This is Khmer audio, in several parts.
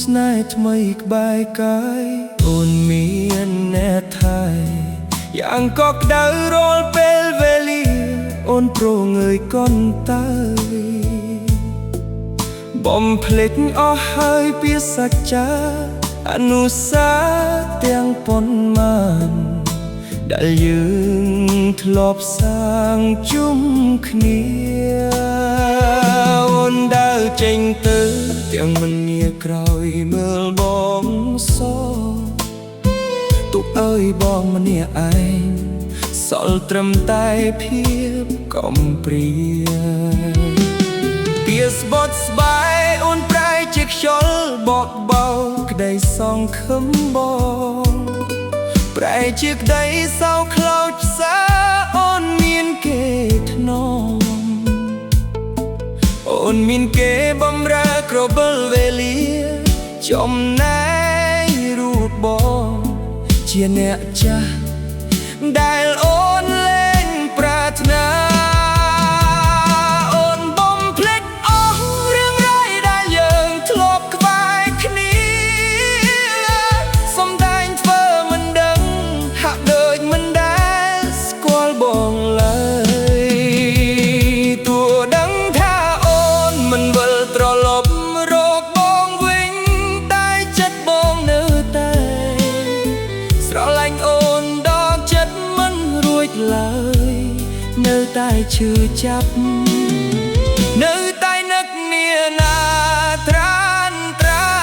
ស្នេហ៍ថ្មីក្បែរកាយអូនមានអ្នកថែយ៉ាងកក់ក្ដៅរាល់ពេលវេលាអូនព្រងើយកូនតើបំភ្លេចអស់ហើយពីសច្ចាអនុស្សាវរីយ៍ទាំងប៉ុន្មានដែលយើងធ្លាប់សាងជុំគ្នាអូនដើរចេញទៅទាំងមិនងាក្រោយមើលបងសទុកអើយបងម្នាក់ឯងសល់ត្រឹមតែភាពកំព្រាពីស្បត់ស្បាយអូនប្រែជាខ្យល់បកបោក្ដីសង្ឃឹមបងប្រែជាក្ដីសោកខ្លោចផ្សាអូនមានគេថ្នមអូនមានគេបំរើក្រវិលវេលាចំណែករូបបងជាអ្នកចាស់ដែលអូនលែងប្រាថ្នាអូនបំភ្លេចអស់រឿងរ៉ាវដែលយើងធ្លាប់ក្បែរគ្នាសំដែងធ្វើមិនដឹងហាក់ដូចមិនដែលស្គាល់បងឡើយទោះដឹងថាអូនមិនវិលត្រឡប់រកបងវិញតែចិត្តបងនៅតែស្រឡាញ់អូនដល់ចិត្តមិនរួចឡើយនៅតែឈឺចាប់នៅតែនឹកនាណាត្រានត្រើ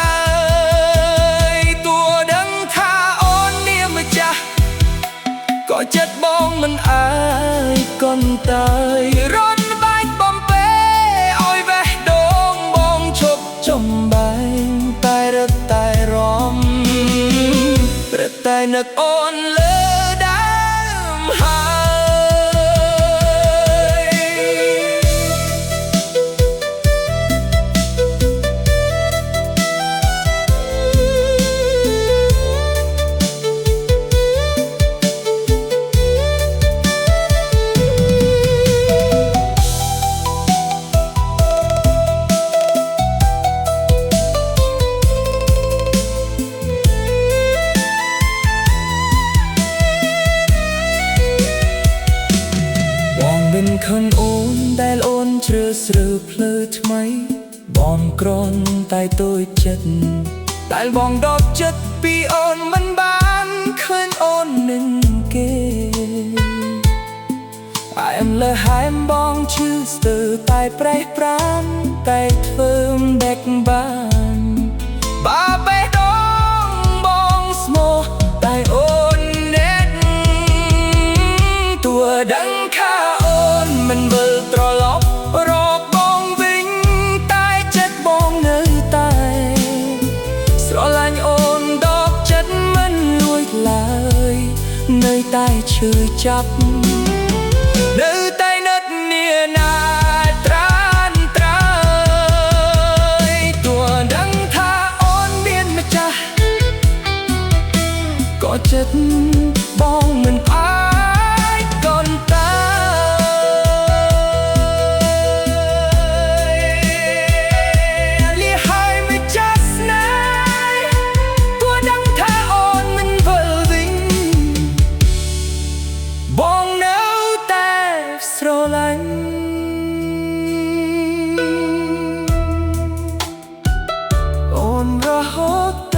យទោះដឹងថាអូននាម្ចាស់ក៏ចិត្តបងមិនអើយកូនតើយរត់បាច់បំពេឲ្យវេះដូងបងឈប់ចំបែងតែរត់តែរំរត់តែនឹកអូនលើដើមហើយមិនខឹងអូនដែលអូនជ្រើសរើសផ្លូវថ្មីបងក្រនតែតូចចិត្តដែលបងដកចិត្តពីអូនមិនបានឃើញអូននឹងគេ I am លើហែមបងឈឺស្ទើរតែប្រេះប្រានតែធ្វើមិនដេកបានបាបេះដូងបងស្មោះតែអូនអ្នកតួដឹងខាមិនវិលត្រឡប់រកបងវិញតែចិត្តបងនៅតែស្រឡាញ់អូនដកចិត្តមិនលួចឡើយនៅតែឈឺចាប់នៅតែនឹកនាណាត្រានត្រើយទោះដឹងថាអូនមានម្ចាស់ក៏ចិត្តបងមិនអាចកូនតើបងនៅតែស្រឡាញ់អូនរហូត